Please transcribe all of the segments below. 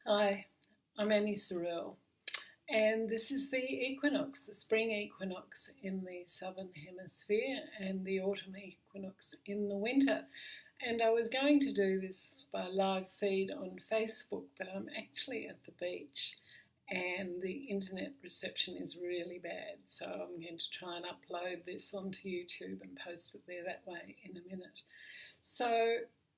Hi, I'm Annie Sorrell, and this is the equinox, the spring equinox in the southern hemisphere and the autumn equinox in the winter. And I was going to do this by live feed on Facebook, but I'm actually at the beach and the internet reception is really bad. So I'm going to try and upload this onto YouTube and post it there that way in a minute. So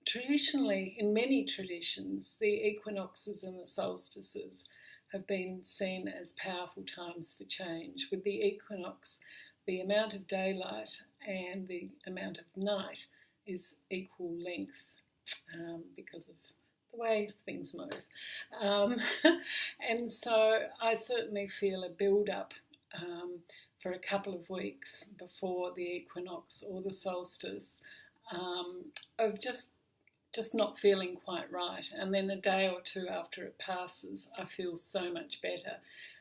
traditionally, in many traditions, the equinoxes and the solstices have been seen as powerful times for change. With the equinox, the amount of daylight and the amount of night is equal length because of the way things move. And so I certainly feel a build-up for a couple of weeks before the equinox or the solstice of just not feeling quite right, and then a day or two after it passes I feel so much better,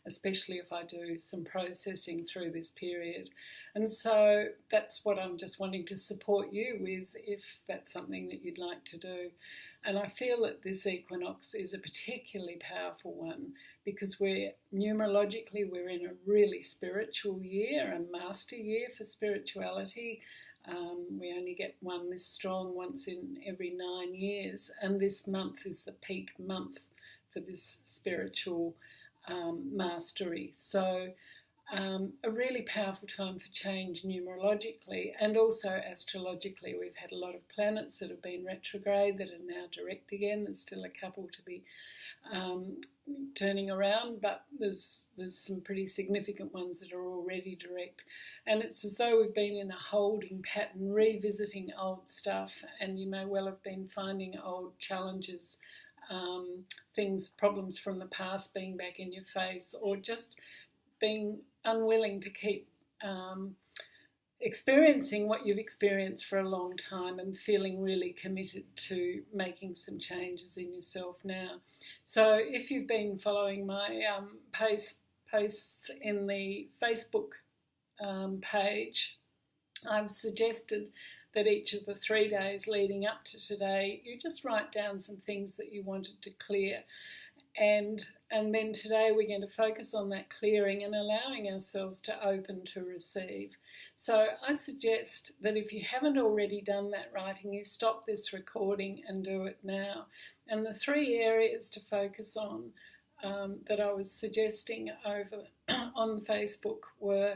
especially if I do some processing through this period. And so that's what I'm just wanting to support you with, if that's something that you'd like to do. And I feel that this equinox is a particularly powerful one because numerologically we're in a really spiritual year, a master year for spirituality. We only get one this strong once in every 9 years, and this month is the peak month for this spiritual mastery. So a really powerful time for change numerologically and also astrologically. We've had a lot of planets that have been retrograde that are now direct again. There's still a couple to be turning around, but there's some pretty significant ones that are already direct. And it's as though we've been in a holding pattern, revisiting old stuff, and you may well have been finding old challenges, problems from the past being back in your face, or just being unwilling to keep experiencing what you've experienced for a long time and feeling really committed to making some changes in yourself now. So if you've been following my posts in the Facebook page, I've suggested that each of the 3 days leading up to today, you just write down some things that you wanted to clear. And then today we're going to focus on that clearing and allowing ourselves to open to receive. So I suggest that if you haven't already done that writing, you stop this recording and do it now. And the 3 areas to focus on that I was suggesting over on Facebook were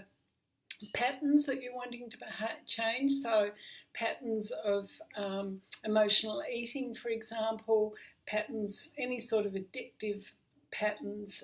patterns that you're wanting to change. So patterns of emotional eating, for example, patterns, any sort of addictive patterns,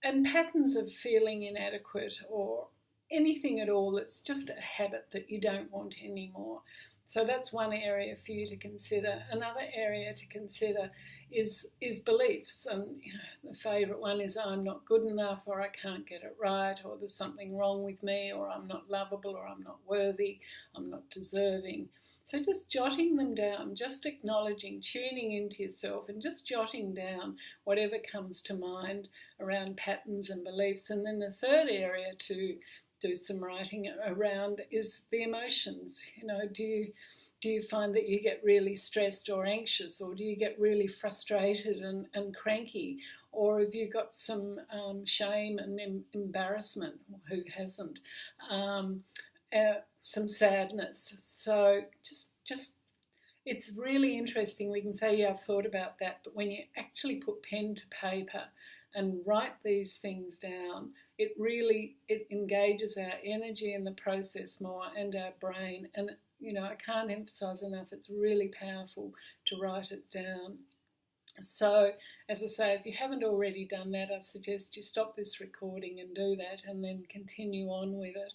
and patterns of feeling inadequate or anything at all that's just a habit that you don't want anymore. So that's one area for you to consider. Another area to consider is beliefs. And the favourite one is I'm not good enough, or I can't get it right, or there's something wrong with me, or I'm not lovable, or I'm not worthy, I'm not deserving. So just jotting them down, just acknowledging, tuning into yourself and just jotting down whatever comes to mind around patterns and beliefs. And then the third area to do some writing around is the emotions. Do you find that you get really stressed or anxious, or do you get really frustrated and cranky, or have you got some shame and embarrassment? Who hasn't? Some sadness. So just it's really interesting. We can say, yeah, I've thought about that, but when you actually put pen to paper and write these things down, it engages our energy in the process more and our brain. And I can't emphasize enough, it's really powerful to write it down. So, as I say, if you haven't already done that, I suggest you stop this recording and do that, and then continue on with it.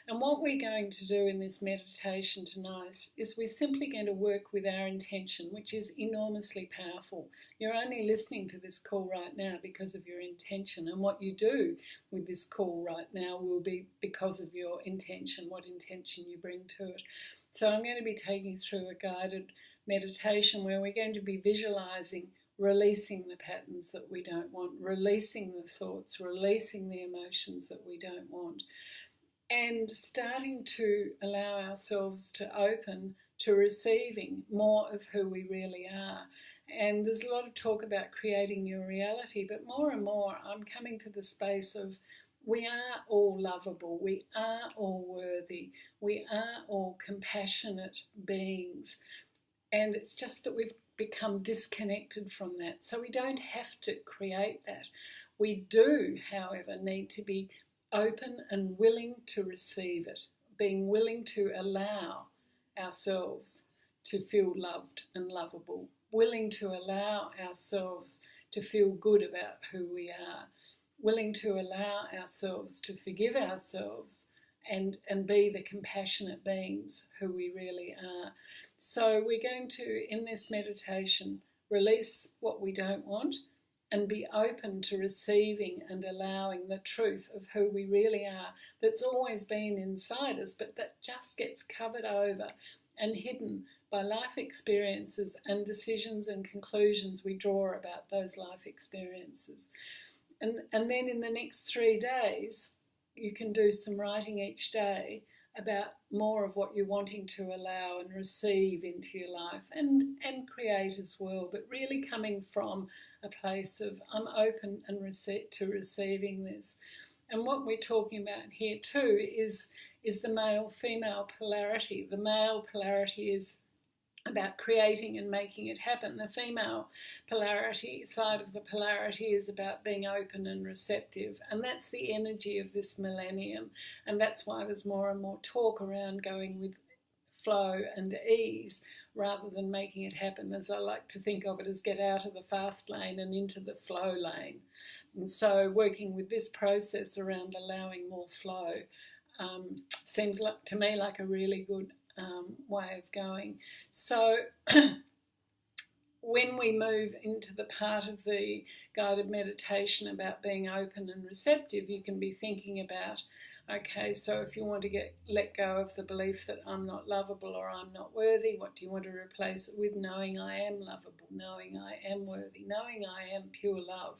And what we're going to do in this meditation tonight is we're simply going to work with our intention, which is enormously powerful. You're only listening to this call right now because of your intention, and what you do with this call right now will be because of your intention, what intention you bring to it. So I'm going to be taking you through a guided meditation where we're going to be visualizing releasing the patterns that we don't want, releasing the thoughts, releasing the emotions that we don't want, and starting to allow ourselves to open to receiving more of who we really are. And there's a lot of talk about creating your reality, but more and more I'm coming to the space of we are all lovable, we are all worthy, we are all compassionate beings. And it's just that we've become disconnected from that. So we don't have to create that. We do, however, need to be open and willing to receive it, being willing to allow ourselves to feel loved and lovable, willing to allow ourselves to feel good about who we are, willing to allow ourselves to forgive ourselves and be the compassionate beings who we really are. So we're going to, in this meditation, release what we don't want and be open to receiving and allowing the truth of who we really are that's always been inside us, but that just gets covered over and hidden by life experiences and decisions and conclusions we draw about those life experiences. And then in the next 3 days, you can do some writing each day about more of what you're wanting to allow and receive into your life and create as well, but really coming from a place of I'm open and to receiving this. And what we're talking about here too is the male-female polarity. The male polarity is about creating and making it happen. The female polarity side of the polarity is about being open and receptive, and that's the energy of this millennium, and that's why there's more and more talk around going with flow and ease rather than making it happen, as I like to think of it as get out of the fast lane and into the flow lane. And so working with this process around allowing more flow seems like, to me, like a really good way of going. So when we move into the part of the guided meditation about being open and receptive, you can be thinking about, okay, so if you want to let go of the belief that I'm not lovable or I'm not worthy, what do you want to replace it with? Knowing I am lovable, knowing I am worthy, knowing I am pure love,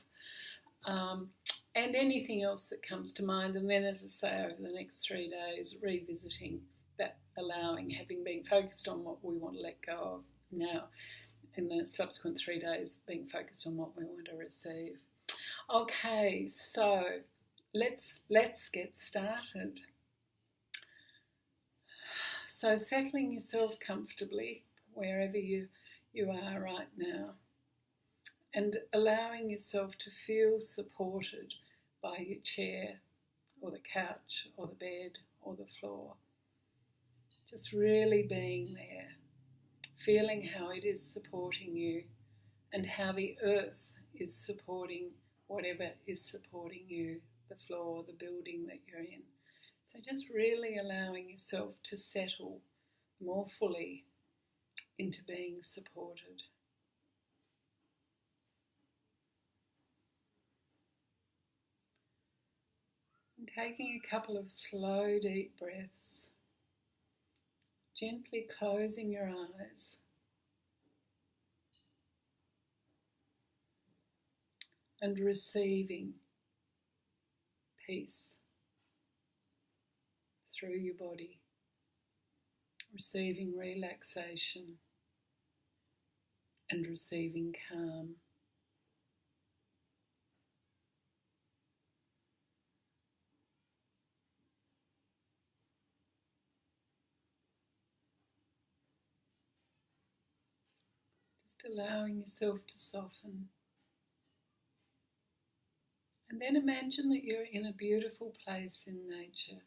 and anything else that comes to mind. And then, as I say, over the next 3 days, revisiting that, allowing, having been focused on what we want to let go of now, in the subsequent 3 days being focused on what we want to receive. Okay, so let's get started. So settling yourself comfortably wherever you are right now, and allowing yourself to feel supported by your chair or the couch or the bed or the floor. Just really being there, feeling how it is supporting you and how the earth is supporting whatever is supporting you, the floor, the building that you're in. So just really allowing yourself to settle more fully into being supported. And taking a couple of slow, deep breaths, gently closing your eyes and receiving peace through your body, receiving relaxation and receiving calm. Just allowing yourself to soften. And then imagine that you're in a beautiful place in nature.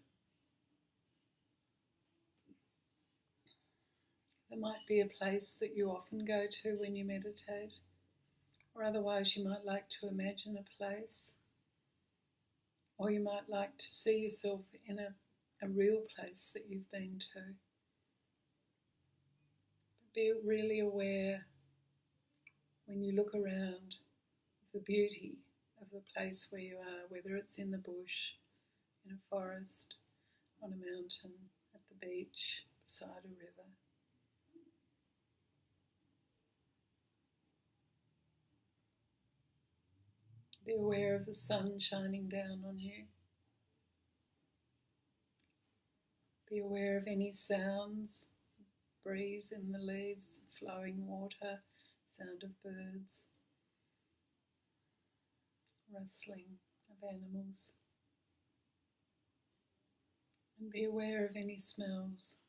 There might be a place that you often go to when you meditate, or otherwise you might like to imagine a place, or you might like to see yourself in a real place that you've been to. Be really aware when you look around of the beauty of the place where you are, whether it's in the bush, in a forest, on a mountain, at the beach, beside a river. Be aware of the sun shining down on you. Be aware of any sounds, breeze in the leaves, the flowing water, sound of birds, rustling of animals. And be aware of any smells.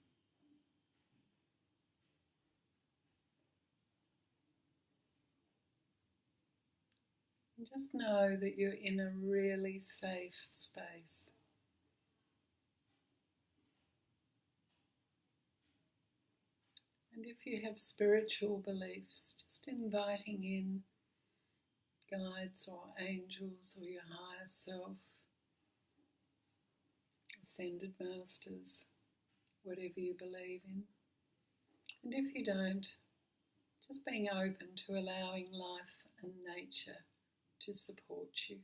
And just know that you're in a really safe space. And if you have spiritual beliefs, just inviting in guides or angels or your higher self, ascended masters, whatever you believe in. And if you don't, just being open to allowing life and nature to support you.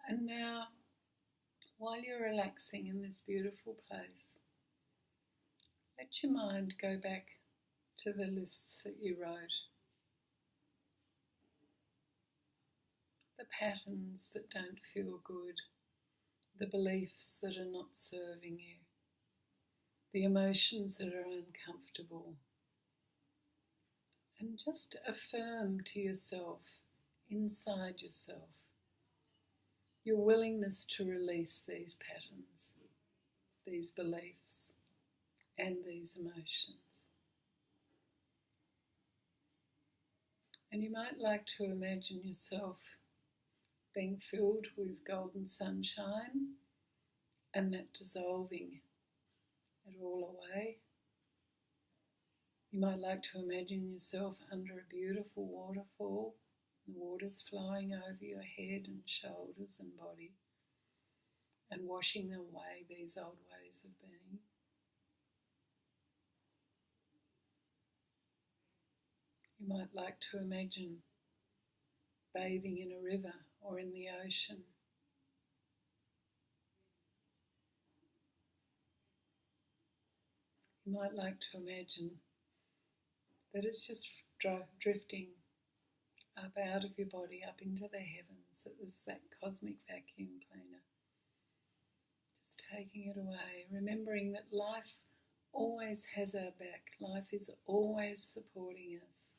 And now, while you're relaxing in this beautiful place, let your mind go back to the lists that you wrote. The patterns that don't feel good, the beliefs that are not serving you, the emotions that are uncomfortable. And just affirm to yourself, inside yourself, your willingness to release these patterns, these beliefs, and these emotions. And you might like to imagine yourself being filled with golden sunshine and that dissolving it all away. You might like to imagine yourself under a beautiful waterfall, the water's flowing over your head and shoulders and body and washing away these old ways of being. You might like to imagine bathing in a river or in the ocean. You might like to imagine that it's just drifting up out of your body, up into the heavens, that there's that cosmic vacuum cleaner. Just taking it away, remembering that life always has our back. Life is always supporting us.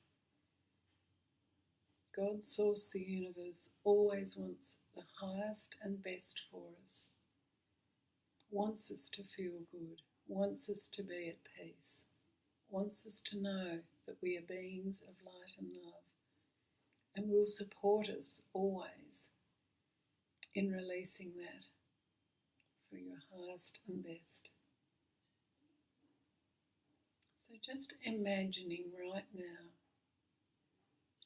God, Source, the universe, always wants the highest and best for us. Wants us to feel good, wants us to be at peace, wants us to know that we are beings of light and love, and will support us always in releasing that for your highest and best. So just imagining right now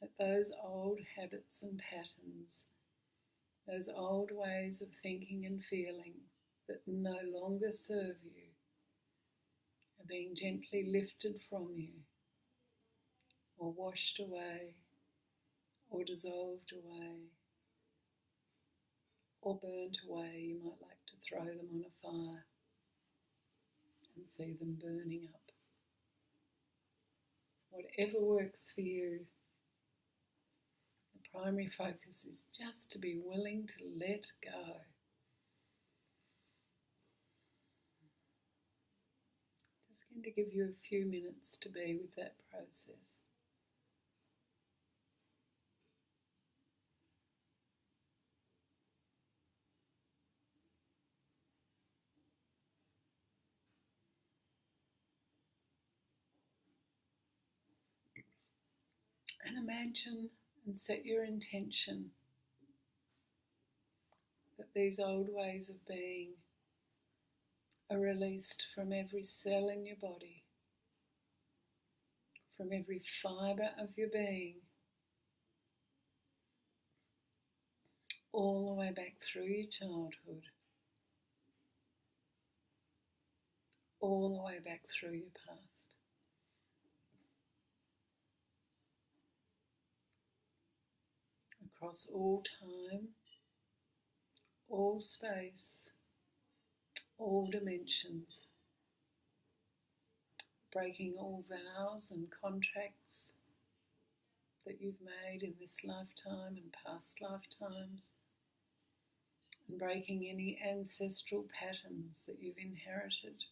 that those old habits and patterns, those old ways of thinking and feeling that no longer serve you, are being gently lifted from you, or washed away, or dissolved away, or burnt away. You might like to throw them on a fire and see them burning up. Whatever works for you, the primary focus is just to be willing to let go. Just going to give you a few minutes to be with that process. And imagine and set your intention that these old ways of being are released from every cell in your body, from every fibre of your being, all the way back through your childhood, all the way back through your past. Across all time, all space, all dimensions, breaking all vows and contracts, that you've made in this lifetime and past lifetimes, and breaking any ancestral patterns that you've inherited.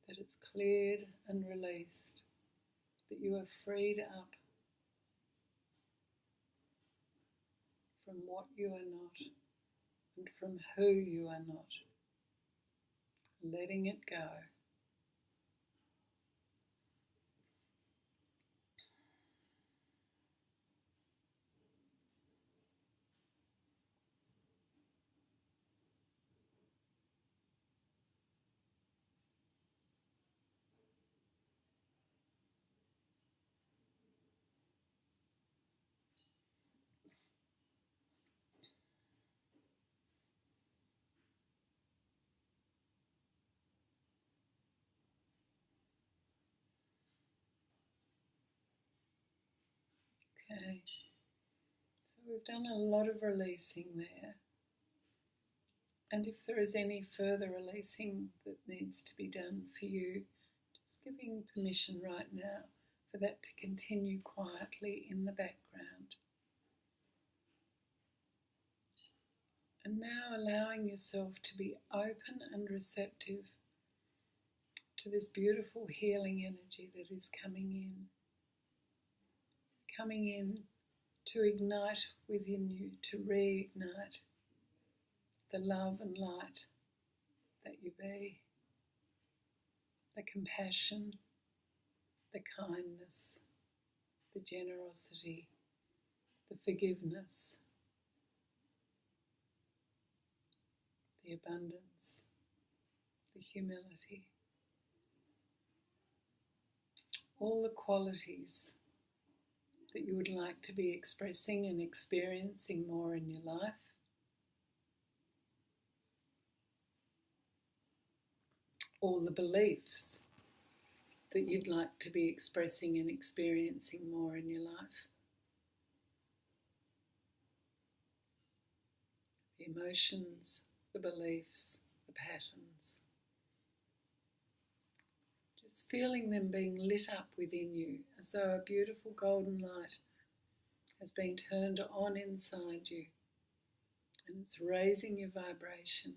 That it's cleared and released, that you are freed up from what you are not and from who you are not, letting it go. Okay, so we've done a lot of releasing there. And if there is any further releasing that needs to be done for you, just giving permission right now for that to continue quietly in the background. And now allowing yourself to be open and receptive to this beautiful healing energy that is coming in to ignite within you, to reignite the love and light that you be, the compassion, the kindness, the generosity, the forgiveness, the abundance, the humility, all the qualities that you would like to be expressing and experiencing more in your life. All the beliefs that you'd like to be expressing and experiencing more in your life. The emotions, the beliefs, the patterns. Just feeling them being lit up within you as though a beautiful golden light has been turned on inside you, and it's raising your vibration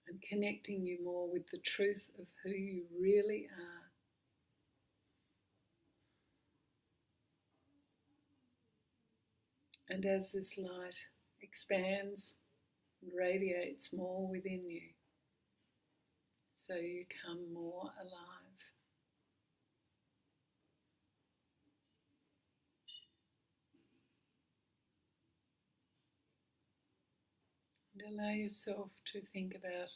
and connecting you more with the truth of who you really are. And as this light expands and radiates more within you, so you come more alive. And allow yourself to think about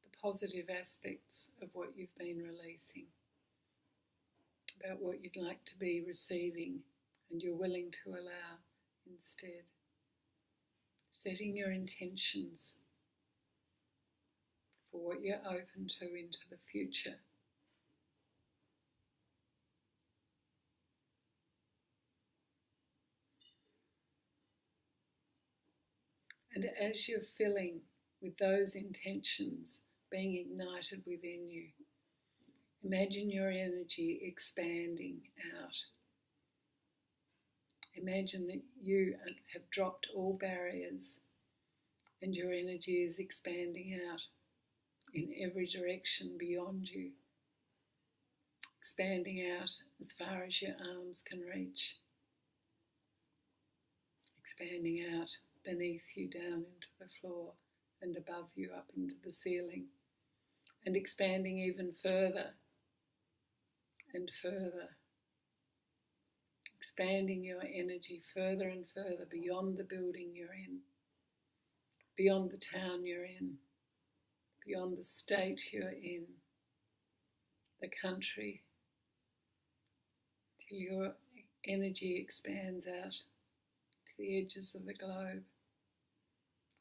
the positive aspects of what you've been releasing, about what you'd like to be receiving and you're willing to allow instead. Setting your intentions for what you're open to into the future. And as you're filling with those intentions being ignited within you, imagine your energy expanding out. Imagine that you have dropped all barriers and your energy is expanding out in every direction beyond you, expanding out as far as your arms can reach, expanding out beneath you down into the floor and above you up into the ceiling, and expanding even further and further, expanding your energy further and further beyond the building you're in, beyond the town you're in, beyond the state you're in, the country, till your energy expands out to the edges of the globe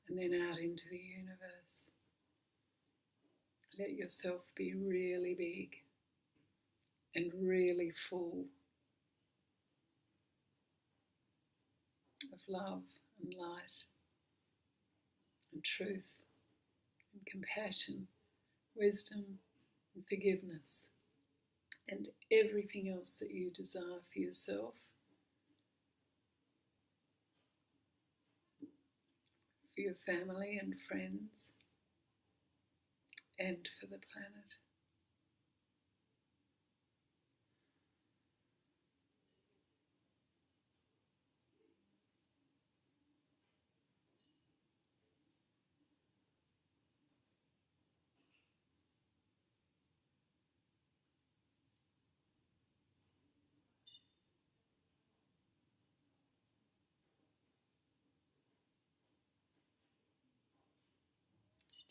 and then out into the universe. Let yourself be really big and really full of love and light and truth and compassion, wisdom and forgiveness, and everything else that you desire for yourself, for your family and friends, and for the planet.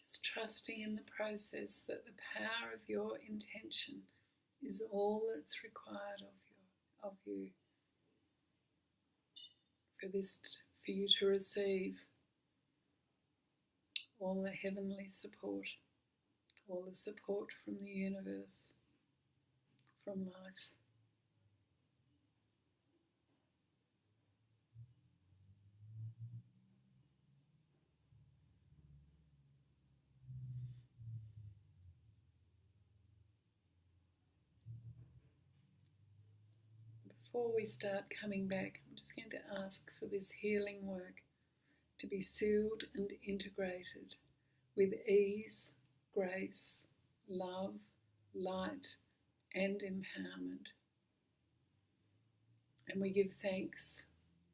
Just trusting in the process that the power of your intention is all that's required of you for you to receive all the heavenly support, all the support from the universe, from life. Before we start coming back, I'm just going to ask for this healing work to be sealed and integrated with ease, grace, love, light, and empowerment. And we give thanks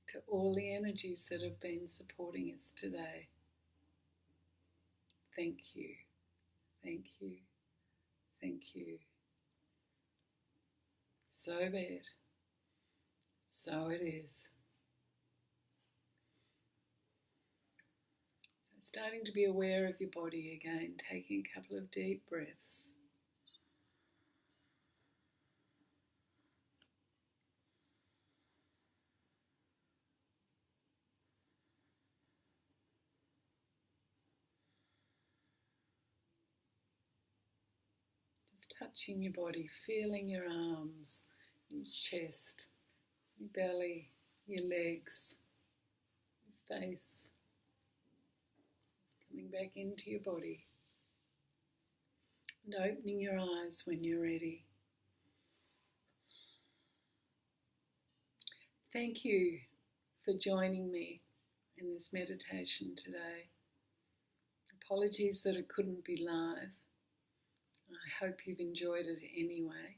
to all the energies that have been supporting us today. Thank you, thank you, thank you. So be it. So it is. So starting to be aware of your body again, taking a couple of deep breaths. Just touching your body, feeling your arms, your chest, your belly, your legs, your face. Coming back into your body and opening your eyes when you're ready. Thank you for joining me in this meditation today. Apologies that it couldn't be live. I hope you've enjoyed it anyway.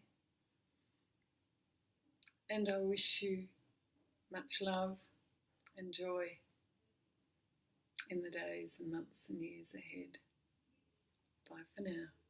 And I wish you much love and joy in the days and months and years ahead. Bye for now.